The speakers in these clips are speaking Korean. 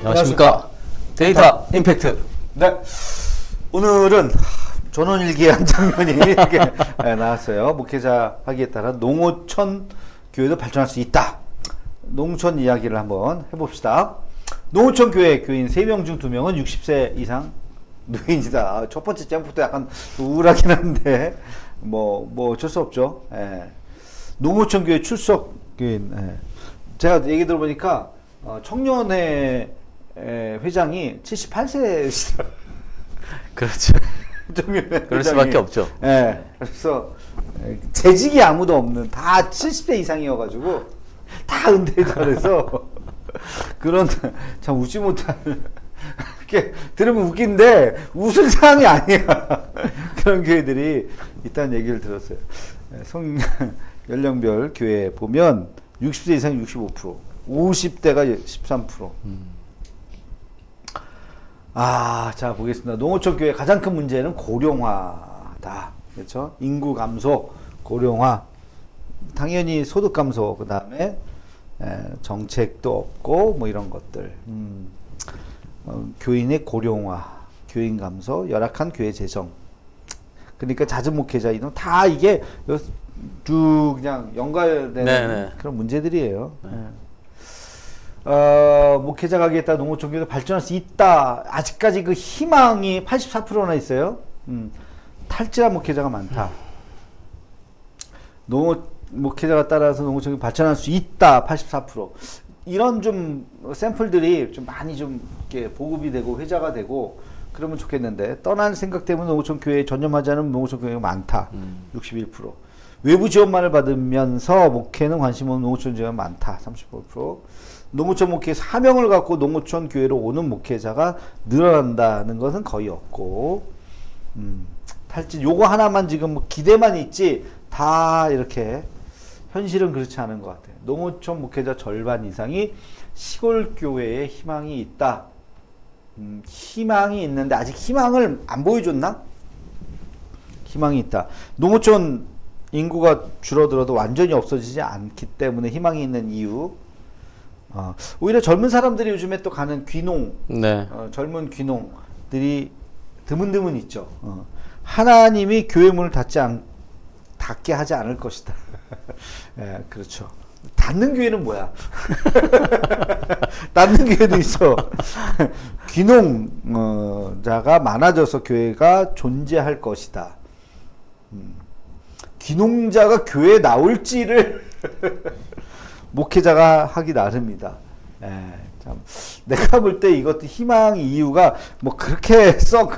안녕하십니까. 데이터 임팩트. 네. 오늘은 전원일기의 한 장면이 이렇게 나왔어요. 목회자 하기에 따라 농어촌 교회도 발전할 수 있다. 농촌 이야기를 한번 해봅시다. 농어촌 교회 교인 3명 중 2명은 60세 이상 노인이다. 첫 번째 점부터 약간 우울하긴 한데 뭐 어쩔 수 없죠. 예. 농어촌 교회 출석 교인. 예. 제가 얘기 들어보니까 청년회 회장이 78세시다. 그렇죠. 그럴 수밖에 없죠. 예. 그래서 재직이 아무도 없는 다 70대 이상이어가지고 다 은퇴를 해서 그런 참 웃지 못할 이렇게 들으면 웃긴데 웃을 상황이 아니야. 그런 교회들이 있다는 얘기를 들었어요. 성 연령별 교회 보면 60세 이상 65%, 50대가 13%. 자, 보겠습니다. 농어촌 교회 가장 큰 문제는 고령화다. 그렇죠? 인구 감소, 고령화. 당연히 소득 감소, 그 다음에 정책도 없고, 뭐 이런 것들. 교인의 고령화, 교인 감소, 열악한 교회 재정. 그러니까 잦은 목회자 이런 다 이게 쭉 그냥 연관되는 네네. 그런 문제들이에요. 목회자 가기에 따라 농어촌 교회도 발전할 수 있다. 아직까지 그 희망이 84%나 있어요. 탈진한 목회자가 많다. 목회자가 따라서 농어촌 교회 발전할 수 있다. 84%. 이런 좀 샘플들이 좀 많이 좀 이렇게 보급이 되고 회자가 되고 그러면 좋겠는데 떠날 생각 때문에 농어촌 교회에 전념하지 않은 농어촌 교회가 많다. 61%. 외부 지원만을 받으면서 목회는 관심 없는 농어촌 교회가 많다. 35%. 농어촌 목회 사명을 갖고 농어촌 교회로 오는 목회자가 늘어난다는 것은 거의 없고, 탈진 요거 하나만 지금 뭐 기대만 있지 다 이렇게 현실은 그렇지 않은 것 같아요. 농어촌 목회자 절반 이상이 시골 교회에 희망이 있다. 희망이 있는데 아직 희망을 안 보여줬나? 희망이 있다. 농어촌 인구가 줄어들어도 완전히 없어지지 않기 때문에 희망이 있는 이유. 오히려 젊은 사람들이 요즘에 또 가는 귀농, 네. 젊은 귀농들이 드문드문 있죠. 하나님이 교회 문을 닫게 하지 않을 것이다. 예, 그렇죠. 닫는 교회는 뭐야? 닫는 교회도 있어. 귀농자가 많아져서 교회가 존재할 것이다. 귀농자가 교회에 나올지를 목회자가 하기 나름이다. 참 내가 볼 때 이것도 희망 이유가 뭐 그렇게 썩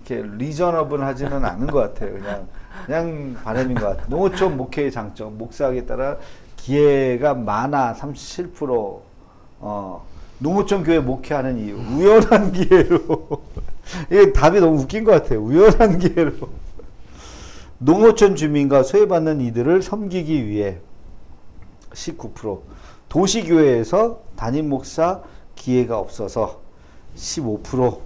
이렇게 리저너블하지는 않은 것 같아요. 그냥 바람인 것 같아요. 농어촌 목회의 장점, 목사하기에 따라 기회가 많아 37%. 농어촌 교회 목회하는 이유, 우연한 기회로. 이게 답이 너무 웃긴 것 같아요. 우연한 기회로. 농어촌 주민과 소외받는 이들을 섬기기 위해 19%, 도시교회에서 담임 목사 기회가 없어서 15%.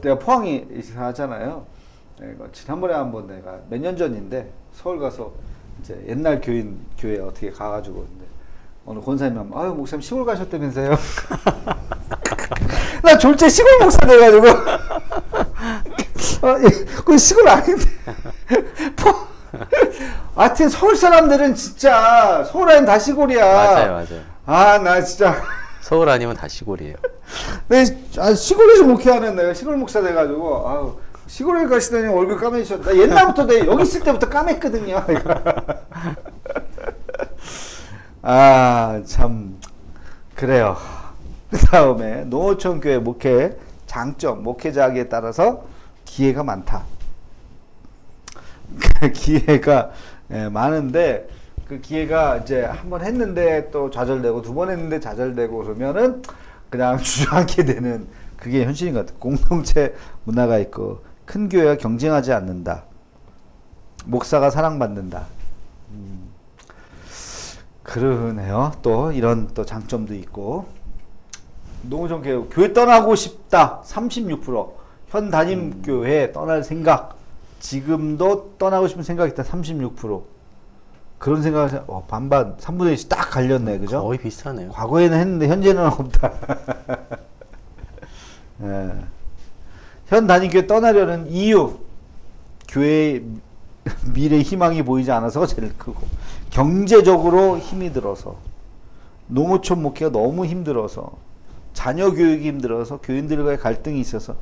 내가 포항에 하잖아요. 지난번에 한번 내가 몇 년 전인데 서울 가서 이제 옛날 교회 어떻게 가가지고 근데 어느 권사님이 하면 아유 목사님 시골 가셨다면서요. 나 졸제 시골 목사 돼가지고 그 시골 아닌데 하여튼 서울 사람들은 진짜 서울 아니면 다 시골이야. 맞아요. 나 진짜 서울 아니면 다 시골이에요. 시골에서 목회하는 내가 시골 목사 돼가지고 시골에 가시더니 얼굴 까매지셨다. 나 옛날부터 내가 여기 있을 때부터 까맸거든요. 참 그래요. 그 다음에 농어촌 교회 목회 장점, 목회자에게 따라서 기회가 많다. 기회가 많은데 그 기회가 이제 한 번 했는데 또 좌절되고 두 번 했는데 좌절되고 그러면은 그냥 주저앉게 되는 그게 현실인 것 같아요. 공동체 문화가 있고 큰 교회가 경쟁하지 않는다. 목사가 사랑받는다. 그러네요. 또 이런 또 장점도 있고 농어촌 교회 떠나고 싶다 36%. 현 담임 교회 떠날 생각 지금도 떠나고 싶은 생각이 있다 36%. 그런 생각을 반반 3분의 1씩 딱 갈렸네, 그죠? 거의 비슷하네요. 과거에는 했는데 현재는 없다. 예. 현 단임교회 떠나려는 이유, 교회의 미래 희망이 보이지 않아서가 제일 크고, 경제적으로 힘이 들어서, 농어촌 목회가 너무 힘들어서, 자녀 교육이 힘들어서, 교인들과의 갈등이 있어서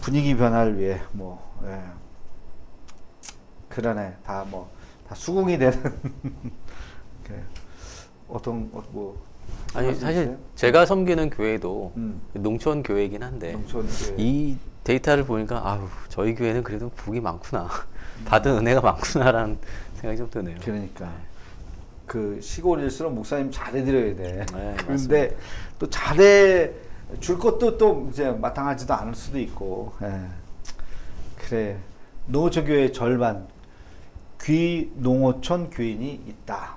분위기 변화를 위해 예. 그러네. 다 수긍이 되는 아니 사실 제가 섬기는 교회도 농촌 교회이긴 한데 농촌 교회. 이 데이터를 보니까 아유 저희 교회는 그래도 복이 많구나 받은 은혜가 많구나라는 생각이 좀 드네요. 그러니까 그 시골일수록 목사님 잘해드려야 돼. 네, 그런데 또 잘해 줄 것도 또 이제 마땅하지도 않을 수도 있고. 예. 그래. 농어촌 교회의 절반 귀농어촌 교인이 있다.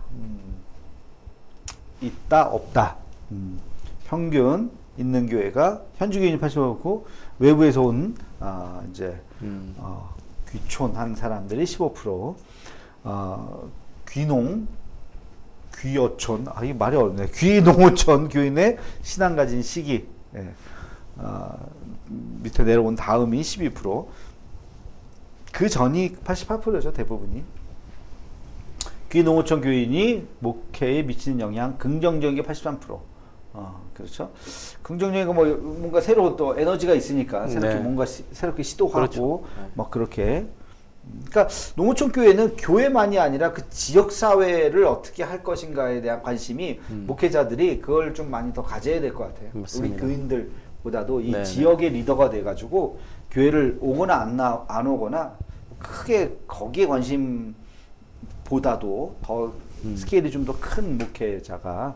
있다 없다. 평균 있는 교회가 현지 교인이 80%고 외부에서 온 이제 귀촌한 사람들이 15%. 귀농 귀어촌 이게 말이 어렵네. 귀농어촌 교인의 신앙 가진 시기. 예. 밑에 내려온 다음이 12%. 그 전이 88%죠, 대부분이. 귀농어촌 교인이 목회에 미치는 영향, 긍정적인 게 83%. 그렇죠. 긍정적인 거 뭔가 새로 또 에너지가 있으니까 새롭게 네. 뭔가 새롭게 시도하고 그렇죠. 막 그렇게. 그러니까 농어촌 교회는 교회만이 아니라 그 지역 사회를 어떻게 할 것인가에 대한 관심이 목회자들이 그걸 좀 많이 더 가져야 될 것 같아요. 맞습니다. 우리 교인들보다도 이 네네. 지역의 리더가 돼가지고 교회를 오거나 안 오거나 크게 거기에 관심보다도 더 스케일이 좀 더 큰 목회자가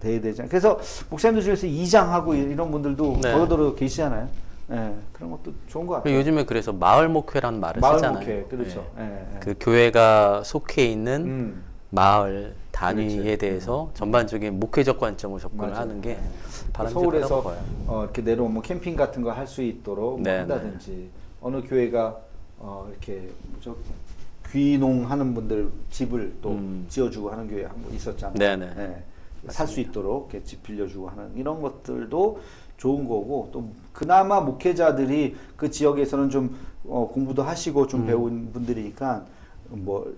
돼야 되잖아요. 그래서 목사님들 중에서 이장하고 이런 분들도 네. 더러더러 계시잖아요. 예, 그런 것도 좋은 것 같아요. 요즘에 그래서 마을 목회라는 말을 마을 쓰잖아요. 목회, 그렇죠. 예. 예, 예. 그 교회가 속해 있는 마을 단위에 그렇지. 대해서 전반적인 목회적 관점으로 접근을 맞아요. 하는 게 네. 바람직하다고 서울에서 봐요. 이렇게 내려오면 캠핑 같은 거 할 수 있도록 네, 한다든지 어느 교회가 이렇게 귀농하는 분들 집을 또 지어주고 하는 교회 한 번 있었잖아요. 네네. 네. 살 수 있도록 이렇게 집 빌려주고 하는 이런 것들도 좋은 거고, 또 그나마 목회자들이 그 지역에서는 좀 공부도 하시고 좀 배운 분들이니까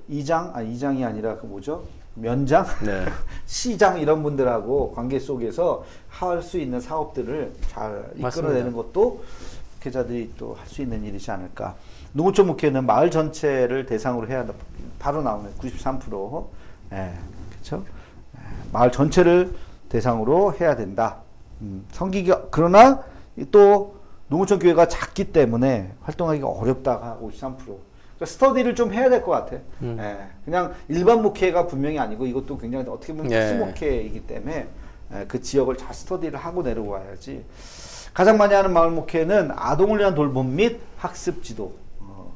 이장이 아니라 그 뭐죠? 면장? 네. 시장 이런 분들하고 관계 속에서 할 수 있는 사업들을 잘 이끌어내는 맞습니다. 것도 목회자들이 또 할 수 있는 일이지 않을까. 농어촌 목회는 마을 전체를 대상으로 해야 한다. 바로 나오네. 93%. 예, 그렇죠? 마을 전체를 대상으로 해야 된다. 성기가 그러나 또 농어촌 교회가 작기 때문에 활동하기가 어렵다가 53%. 그러니까 스터디를 좀 해야 될 것 같아. 예, 그냥 일반 목회가 분명히 아니고 이것도 굉장히 어떻게 보면 특수 목회이기 때문에 그 지역을 잘 스터디를 하고 내려와야지. 가장 많이 하는 마을 목회는 아동을 위한 돌봄 및 학습 지도.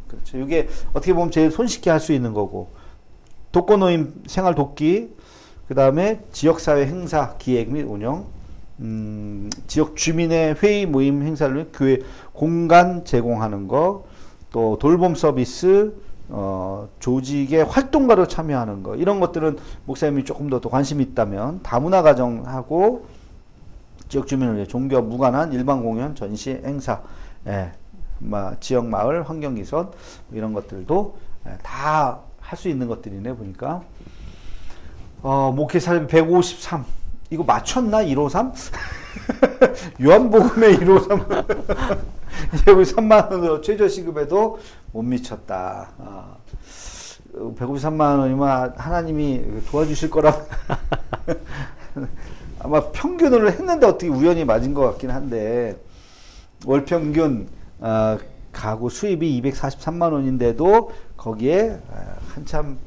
그렇죠. 이게 어떻게 보면 제일 손쉽게 할 수 있는 거고, 독거노인 생활 돕기, 그 다음에 지역사회 행사 기획 및 운영, 지역 주민의 회의 모임 행사를 위해 교회 공간 제공하는 거, 또 돌봄 서비스, 조직의 활동가로 참여하는 거, 이런 것들은 목사님이 조금 더 관심이 있다면 다문화 가정하고 지역 주민을 위해 종교와 무관한 일반 공연, 전시, 행사, 지역 마을 환경 개선 이런 것들도 다 할 수 있는 것들이네 보니까. 목회 사례비 153. 이거 맞췄나? 153? 요한복음의 153. 153만 원으로 최저시급에도 못 미쳤다. 153만 원이면 하나님이 도와주실 거라. 아마 평균으로 했는데 어떻게 우연히 맞은 것 같긴 한데, 월 평균 가구 수입이 243만 원인데도 거기에 한참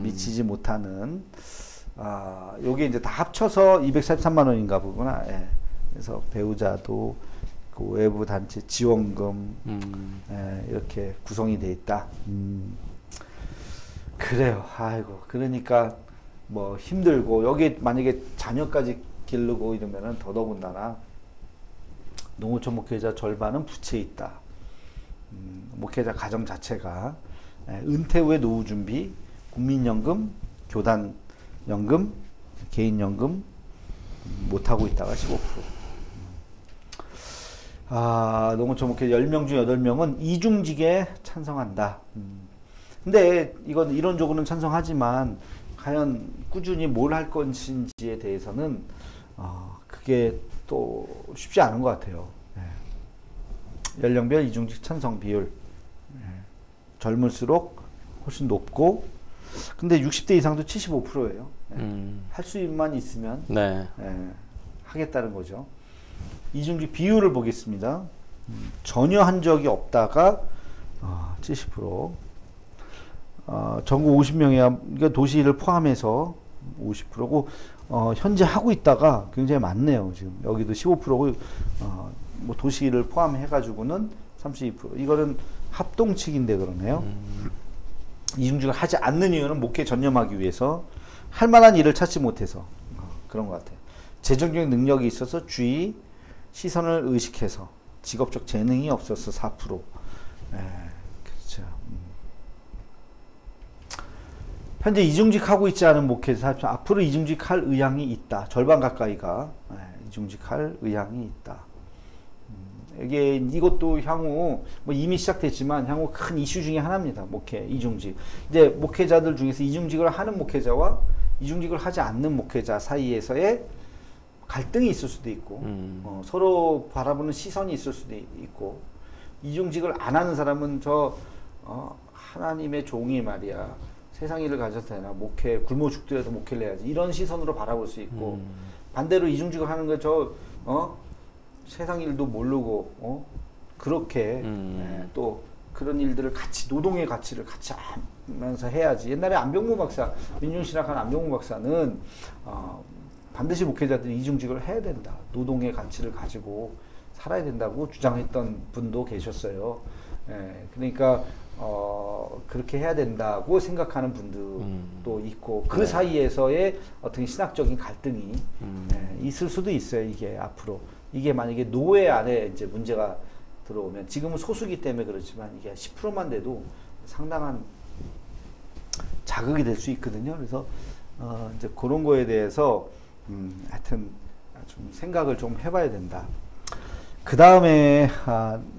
미치지 못하는, 요게 이제 다 합쳐서 243만 원인가 보구나. 예. 그래서 배우자도 그 외부 단체 지원금 이렇게 구성이 돼 있다. 그래요. 아이고. 그러니까 뭐 힘들고, 여기 만약에 자녀까지 기르고 이러면은 더더군다나 농어촌 목회자 절반은 부채에 있다. 목회자 가정 자체가 은퇴 후의 노후 준비, 국민연금, 교단 연금, 개인 연금 못 하고 있다가 15%. 아, 농어촌목회 10명 중 8명은 이중직에 찬성한다. 근데 이건 이론적으로는 찬성하지만 과연 꾸준히 뭘 할 것인지에 대해서는 그게 또 쉽지 않은 것 같아요. 연령별 이중직 찬성 비율 젊을수록 훨씬 높고, 근데 60대 이상도 75%예요. 할 수만 있으면 네. 하겠다는 거죠. 이중직 비율을 보겠습니다. 전혀 한 적이 없다가 70%. 전국 50명이야. 그러니까 도시를 포함해서 50%고, 현재 하고 있다가 굉장히 많네요. 지금 여기도 15%고, 뭐 도시를 포함해가지고는 32%. 이거는 합동칙인데 그러네요. 이중직을 하지 않는 이유는 목회에 전념하기 위해서 할 만한 일을 찾지 못해서 그런 것 같아요. 재정적인 능력이 있어서 주의 시선을 의식해서 직업적 재능이 없어서 4%. 그렇죠. 현재 이중직 하고 있지 않은 목회자 앞으로 이중직 할 의향이 있다. 절반 가까이가 이중직 할 의향이 있다. 이것도 향후 뭐 이미 시작됐지만 향후 큰 이슈 중에 하나입니다. 목회 이중직. 이제 목회자들 중에서 이중직을 하는 목회자와 이중직을 하지 않는 목회자 사이에서의 갈등이 있을 수도 있고, 서로 바라보는 시선이 있을 수도 있고, 이중직을 안 하는 사람은 하나님의 종이 말이야, 세상 일을 가져도 되나, 목회 굶어 죽더라도 목회를 해야지, 이런 시선으로 바라볼 수 있고, 반대로 이중직을 하는 거 세상 일도 모르고 그렇게 또 그런 일들을 같이, 노동의 가치를 같이 하면서 해야지. 옛날에 안병무 박사, 민중신학한 안병무 박사는 반드시 목회자들이 이중직을 해야 된다. 노동의 가치를 가지고 살아야 된다고 주장했던 분도 계셨어요. 그러니까 그렇게 해야 된다고 생각하는 분들도 있고, 그 사이에서의 어떤 신학적인 갈등이 있을 수도 있어요. 이게 앞으로 이게 만약에 노예 안에 이제 문제가 들어오면, 지금은 소수기 때문에 그렇지만 이게 10%만 돼도 상당한 자극이 될 수 있거든요. 그래서 이제 그런 거에 대해서 하여튼 좀 생각을 좀 해봐야 된다. 그 다음에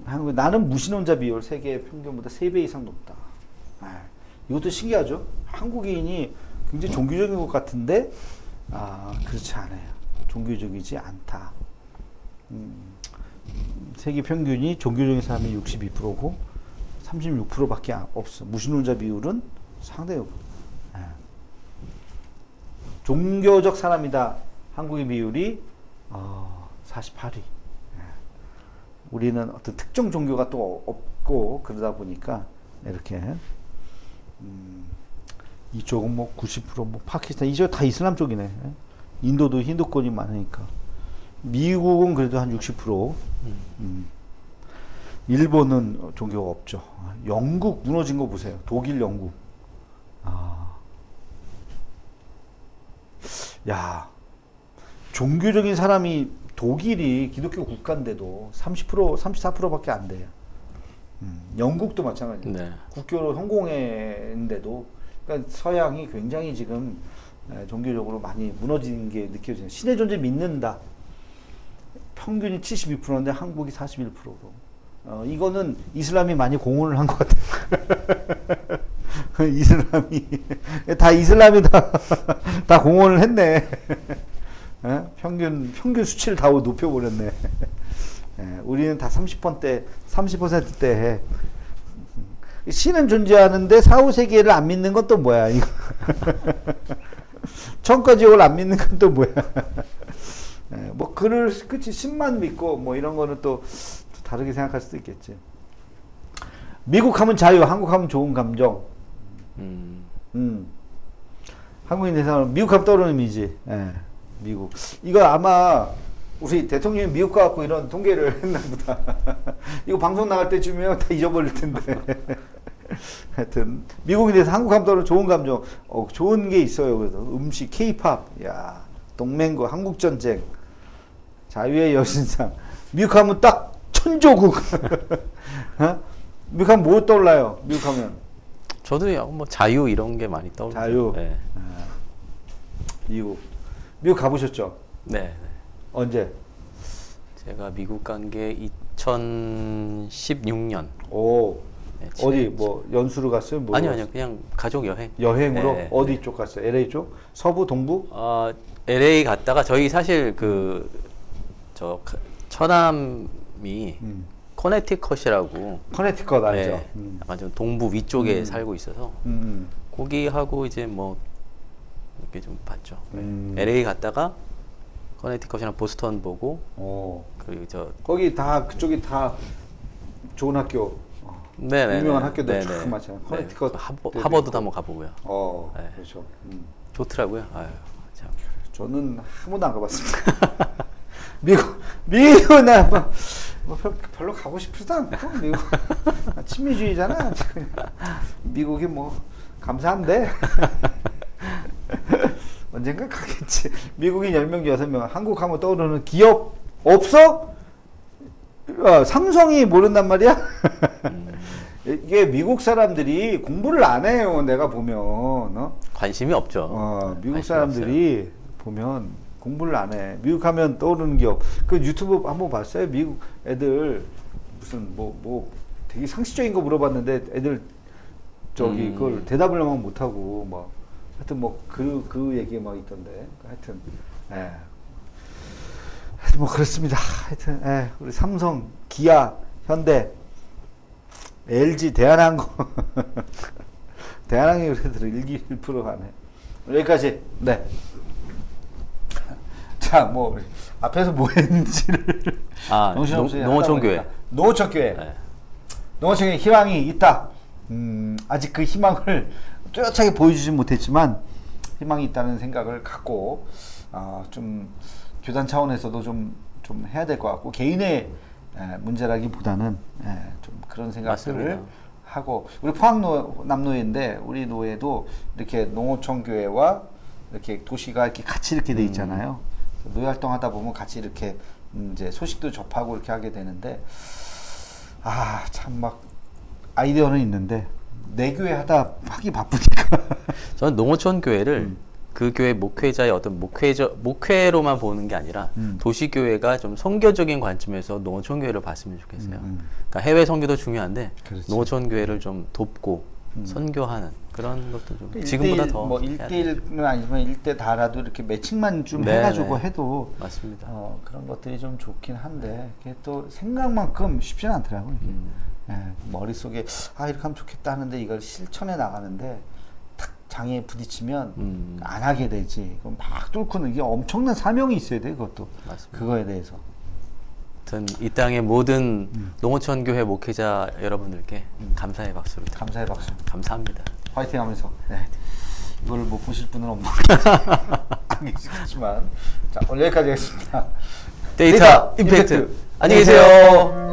한국, 나는 무신혼자 비율 세계 평균보다 3배 이상 높다. 이것도 신기하죠. 한국인이 굉장히 종교적인 것 같은데 그렇지 않아요. 종교적이지 않다. 세계 평균이 종교적인 사람이 62%고 36%밖에 없어. 무신혼자 비율은 상당히 높아. 종교적 사람이다. 한국의 비율이 48위. 우리는 어떤 특정 종교가 또 없고 그러다 보니까 이렇게 이쪽은 뭐 90%, 뭐 파키스탄, 이쪽 다 이슬람 쪽이네. 인도도 힌두권이 많으니까. 미국은 그래도 한 60%. 일본은 종교가 없죠. 영국 무너진 거 보세요. 독일, 영국. 야, 종교적인 사람이, 독일이 기독교 국가인데도 30%, 34%밖에 안 돼요. 영국도 마찬가지예요. 네. 국교로 성공했는데도, 그러니까 서양이 굉장히 지금 종교적으로 많이 무너진 게 느껴져요. 신의 존재 믿는다. 평균이 72%인데 한국이 41%로. 이거는 이슬람이 많이 공헌을 한 것 같아요. 이슬람이 다 공헌을 했네. 평균 수치를 다 높여버렸네. 우리는 다 30%대 해. 신은 존재하는데 사후 세계를 안 믿는 건 또 뭐야, 이거. 천과 지옥을 안 믿는 건 또 뭐야. 뭐 그치, 신만 믿고 뭐 이런 거는 또 다르게 생각할 수도 있겠지. 미국 하면 자유, 한국 하면 좋은 감정. 한국인 대상으로 미국 하면 떠오르는 이미지. 미국. 이거 아마 우리 대통령이 미국 가갖고 이런 통계를 했나 보다. 이거 방송 나갈 때쯤이면 다 잊어버릴 텐데. 하여튼 미국에 대해서 한국 하면 떠오르는 좋은 감정. 좋은 게 있어요. 그래도 음식, 케이팝, 야, 동맹국, 한국전쟁, 자유의 여신상. 미국 하면 딱 천조국. 미국 하면 뭐 떠올라요? 미국 하면 저도 뭐 자유 이런 게 많이 떠오르죠. 자유. 네. 미국 가보셨죠? 네. 네. 언제? 제가 미국 간 게 2016년. 오. 네, 어디 뭐 연수로 갔어요? 뭐 아니요, 그냥 가족 여행. 여행으로 네, 어디 쪽 갔어요? LA 쪽? 서부, 동부? LA 갔다가 저희 사실 그 저 처남이 커네티컷이라고. 커네티컷 알죠? 네, 약간 좀 동부 위쪽에 살고 있어서 거기 하고 이제 뭐 이렇게 좀 봤죠. LA 갔다가 커네티컷이랑 보스턴 보고. 그리고 거기 다 그쪽이 다 좋은 학교. 네네. 유명한 학교들 쫙 많잖아요. 커네티컷. 네, 하버드도 한번 가보고요. 네. 그렇죠. 좋더라고요. 아유, 참. 저는 한 번도 안 가봤습니다. 미국은 뭐 별로 가고 싶지도 않고, 미국. 친미주의잖아. 미국이 뭐, 감사한데. 언젠가 가겠지. 미국인 10명, 6명. 한국 하면 떠오르는 기업 없어? 삼성이 모른단 말이야? 이게 미국 사람들이 공부를 안 해요. 내가 보면. 관심이 없죠. 미국 사람들이 보면 공부를 안 해. 미국 하면 떠오르는 기업. 그 유튜브 한번 봤어요? 미국 애들 무슨 뭐 되게 상식적인 거 물어봤는데 애들 그걸 대답을 막 못하고 막 하여튼 뭐 그 얘기 막 있던데. 하여튼 뭐 그렇습니다. 하여튼 우리 삼성, 기아, 현대, LG, 대한항공. 대한항공이 그래도 1% 가네. 여기까지. 네. 자, 뭐 앞에서 뭐 했는지를 농어촌교회. 농어촌교회. 네. 농어촌교회 희망이 있다. 아직 그 희망을 뚜렷하게 보여주진 못했지만 희망이 있다는 생각을 갖고 좀 교단 차원에서도 좀 해야 될 것 같고 개인의 문제라기보다는 좀 그런 생각들을 맞습니다. 하고 우리 포항남노회인데 우리 노회도 이렇게 농어촌교회와 이렇게 도시가 이렇게 같이 이렇게 돼 있잖아요. 노예 활동하다 보면 같이 이렇게 이제 소식도 접하고 이렇게 하게 되는데 참 막 아이디어는 있는데 내 교회 하기 바쁘니까. 저는 농어촌 교회를 그 교회 목회자의 어떤 목회로만 보는 게 아니라 도시교회가 좀 선교적인 관점에서 농어촌 교회를 봤으면 좋겠어요. 그러니까 해외 선교도 중요한데 그렇지. 농어촌 교회를 좀 돕고 선교하는 그런 것도 좀 1대1, 지금보다 더 뭐 1대1은 아니지만 1대 다라도 이렇게 매칭만 좀 해가지고 해도 맞습니다. 그런 것들이 좀 좋긴 한데 그게 또 생각만큼 쉽지는 않더라고요. 이게. 머릿속에 이렇게 하면 좋겠다 하는데 이걸 실천해 나가는데 탁 장애에 부딪히면 안 하게 되지. 그럼 막 뚫고는 이게 엄청난 사명이 있어야 돼. 그것도 맞습니다. 그거에 대해서. 아무튼 이 땅의 모든 농어촌 교회 목회자 여러분들께 감사의 박수를 드립니다. 감사의 박수. 감사합니다. 화이팅 하면서. 이걸 못 보실 분은 없는 안 계시겠지만 자 오늘 여기까지 하겠습니다. 데이터 임팩트. 안녕히 계세요.